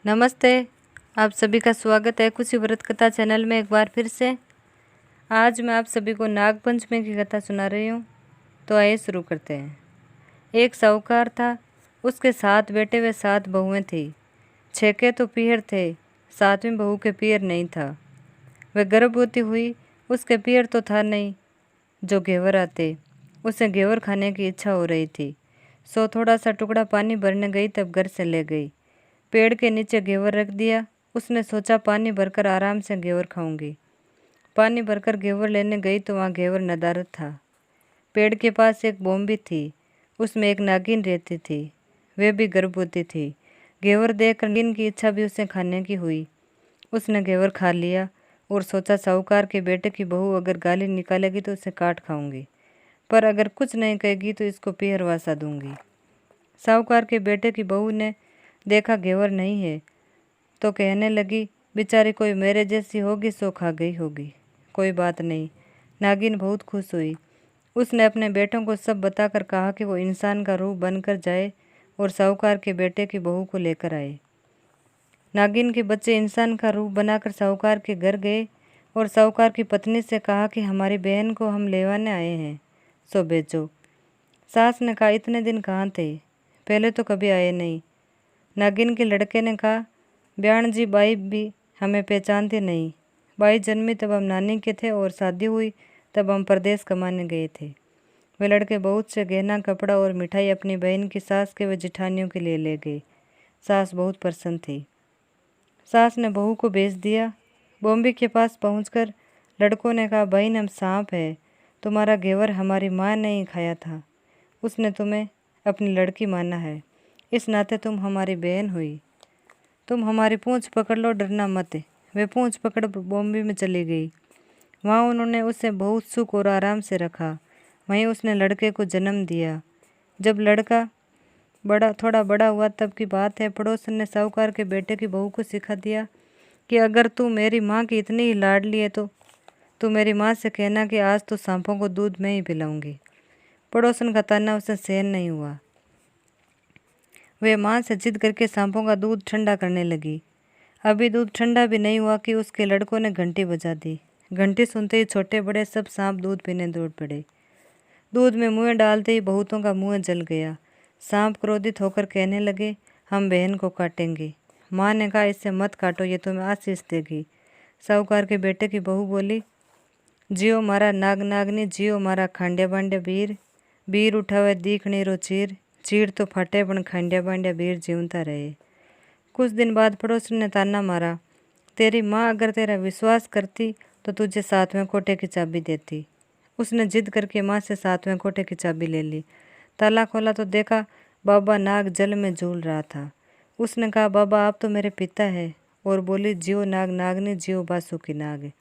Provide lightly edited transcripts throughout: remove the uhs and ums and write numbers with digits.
नमस्ते। आप सभी का स्वागत है खुशी व्रत कथा चैनल में एक बार फिर से। आज मैं आप सभी को नाग पंचमी की कथा सुना रही हूँ। तो आइए शुरू करते हैं। एक साहूकार था, उसके 7 बेटे व 7 बहुएं थी। 6 के तो पीहर थे, 7वीं बहू के पीहर नहीं था। वह गर्भवती हुई, उसके पीहर तो था नहीं जो घेवर आते। उसे घेवर खाने की इच्छा हो रही थी, सो थोड़ा सा टुकड़ा पानी भरने गई, तब घर से ले गई। पेड़ के नीचे घेवर रख दिया। उसने सोचा पानी भरकर आराम से घेवर खाऊंगी। पानी भरकर घेवर लेने गई तो वहाँ घेवर नदारद था। पेड़ के पास एक बोम्बी थी, उसमें एक नागिन रहती थी। वे भी गर्भवती थी। घेवर देखकर नागिन की इच्छा भी उसे खाने की हुई। उसने घेवर खा लिया और सोचा साहूकार के बेटे की बहू अगर गाली निकालेगी तो उसे काट खाऊंगी, पर अगर कुछ नहीं कहेगी तो इसको पीहर वासा दूंगी। साहूकार के बेटे की बहू ने देखा घेवर नहीं है तो कहने लगी, बेचारी कोई मेरे जैसी होगी सो खा गई होगी, कोई बात नहीं। नागिन बहुत खुश हुई। उसने अपने बेटों को सब बताकर कहा कि वो इंसान का रूप बनकर जाए और साहूकार के बेटे की बहू को लेकर आए। नागिन के बच्चे इंसान का रूप बनाकर साहूकार के घर गए और साहूकार की पत्नी से कहा कि हमारी बहन को हम लेवाने आए हैं, सो बेचो। सास ने कहा, इतने दिन कहाँ थे, पहले तो कभी आए नहीं। नागिन के लड़के ने कहा, ब्याण जी बाई भी हमें पहचानती नहीं। बाई जन्मी तब हम नानी के थे और शादी हुई तब हम परदेश कमाने गए थे। वे लड़के बहुत से गहना कपड़ा और मिठाई अपनी बहन की सास के व जिठानियों के लिए ले गए। सास बहुत प्रसन्न थी। सास ने बहू को भेज दिया। बॉम्बे के पास पहुंचकर लड़कों ने कहा, बहन हम सांप है, तुम्हारा घेवर हमारी माँ ने ही खाया था, उसने तुम्हें अपनी लड़की माना है, इस नाते तुम हमारी बहन हुई। तुम हमारी पूंछ पकड़ लो, डरना मत। वे पूंछ पकड़ बॉम्बे में चली गई। वहाँ उन्होंने उसे बहुत सुख और आराम से रखा। वहीं उसने लड़के को जन्म दिया। जब लड़का थोड़ा बड़ा हुआ तब की बात है, पड़ोसन ने साहूकार के बेटे की बहू को सिखा दिया कि अगर तू मेरी माँ की इतनी ही लाडली है तो तू मेरी माँ से कहना कि आज तो सांपों को दूध मैं ही पिलाऊंगी। पड़ोसन का ताना उसे सहन नहीं हुआ। वे माँ से जिद करके सांपों का दूध ठंडा करने लगी। अभी दूध ठंडा भी नहीं हुआ कि उसके लड़कों ने घंटी बजा दी। घंटी सुनते ही छोटे बड़े सब सांप दूध पीने दौड़ पड़े। दूध में मुँह डालते ही बहुतों का मुँह जल गया। सांप क्रोधित होकर कहने लगे, हम बहन को काटेंगे। माँ ने कहा, इससे मत काटो, ये तुम्हें आशीष देगी। साहूकार के बेटे की बहू बोली, जियो मारा नाग नागनी, जियो मारा खांड्या बांड्या वीर, वीर उठावे दीखणी रो चीर, चीर तो फटे पण खांड्या बांड्या वीर जीवता रहे। कुछ दिन बाद पड़ोसन ने ताना मारा, तेरी माँ अगर तेरा विश्वास करती तो तुझे 7वें कोठे की चाबी देती। उसने जिद करके माँ से 7वें कोठे की चाबी ले ली। ताला खोला तो देखा बाबा नाग जल में झूल रहा था। उसने कहा, बाबा आप तो मेरे पिता है, और बोली, जियो नाग नागनी, जियो बासुकी नाग।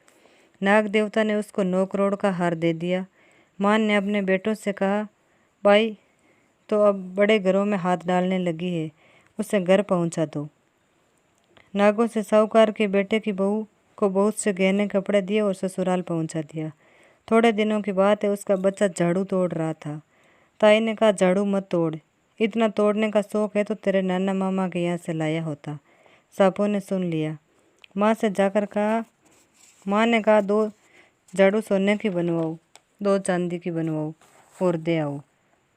नाग देवता ने उसको 9 करोड़ का हार दे दिया। माँ ने अपने बेटों से कहा, भाई तो अब बड़े घरों में हाथ डालने लगी है, उसे घर पहुंचा दो। नागों से साहूकार के बेटे की बहू को बहुत से गहने कपड़े दिए और ससुराल पहुंचा दिया। थोड़े दिनों की बात है, उसका बच्चा झाड़ू तोड़ रहा था। ताई ने कहा, झाड़ू मत तोड़, इतना तोड़ने का शौक है तो तेरे नाना मामा के यहाँ से लाया होता। सांपों ने सुन लिया। माँ से जाकर कहा, माँ ने कहा, 2 झाड़ू सोने की बनवाओ, 2 चांदी की बनवाओ और दे आओ।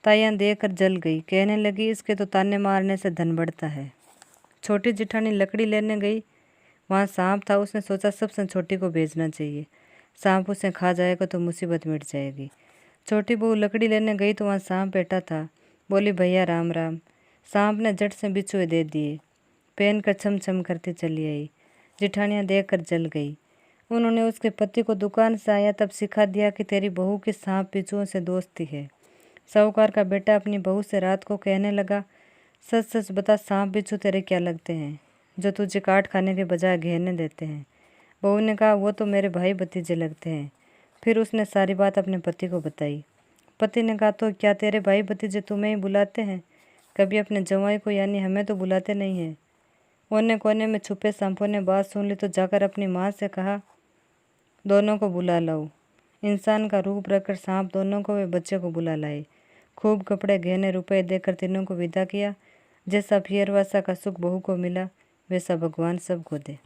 ताइयाँ देकर जल गई, कहने लगी, इसके तो ताने मारने से धन बढ़ता है। छोटी जिठानी लकड़ी लेने गई, वहाँ सांप था। उसने सोचा सबसे छोटी को भेजना चाहिए, सांप उसे खा जाएगा तो मुसीबत मिट जाएगी। छोटी बहू लकड़ी लेने गई तो वहाँ सांप बैठा था। बोली, भैया राम राम। सांप ने झट से बिछुए दे दिए, पहन कर छम छम करती चली आई। जिठानियाँ देख कर जल गई। उन्होंने उसके पति को दुकान से आया तब सिखा दिया कि तेरी बहू की सांप बिच्छुओं से दोस्ती है। साहूकार का बेटा अपनी बहू से रात को कहने लगा, सच सच बता, सांप बिच्छू तेरे क्या लगते हैं जो तुझे काट खाने के बजाय घेरने देते हैं। बहू ने कहा, वो तो मेरे भाई भतीजे लगते हैं। फिर उसने सारी बात अपने पति को बताई। पति ने कहा, तो क्या तेरे भाई भतीजे तुम्हें ही बुलाते हैं, कभी अपने जवाई को यानी हमें तो बुलाते नहीं हैं। कोने कोने में छुपे सांपों ने बात सुन ली तो जाकर अपनी माँ से कहा, दोनों को बुला लाओ। इंसान का रूप रखकर सांप दोनों को वे बच्चे को बुला लाए। खूब कपड़े गहने रुपए देकर तीनों को विदा किया। जैसा फियरवासा का सुख बहू को मिला वैसा भगवान सबको दे।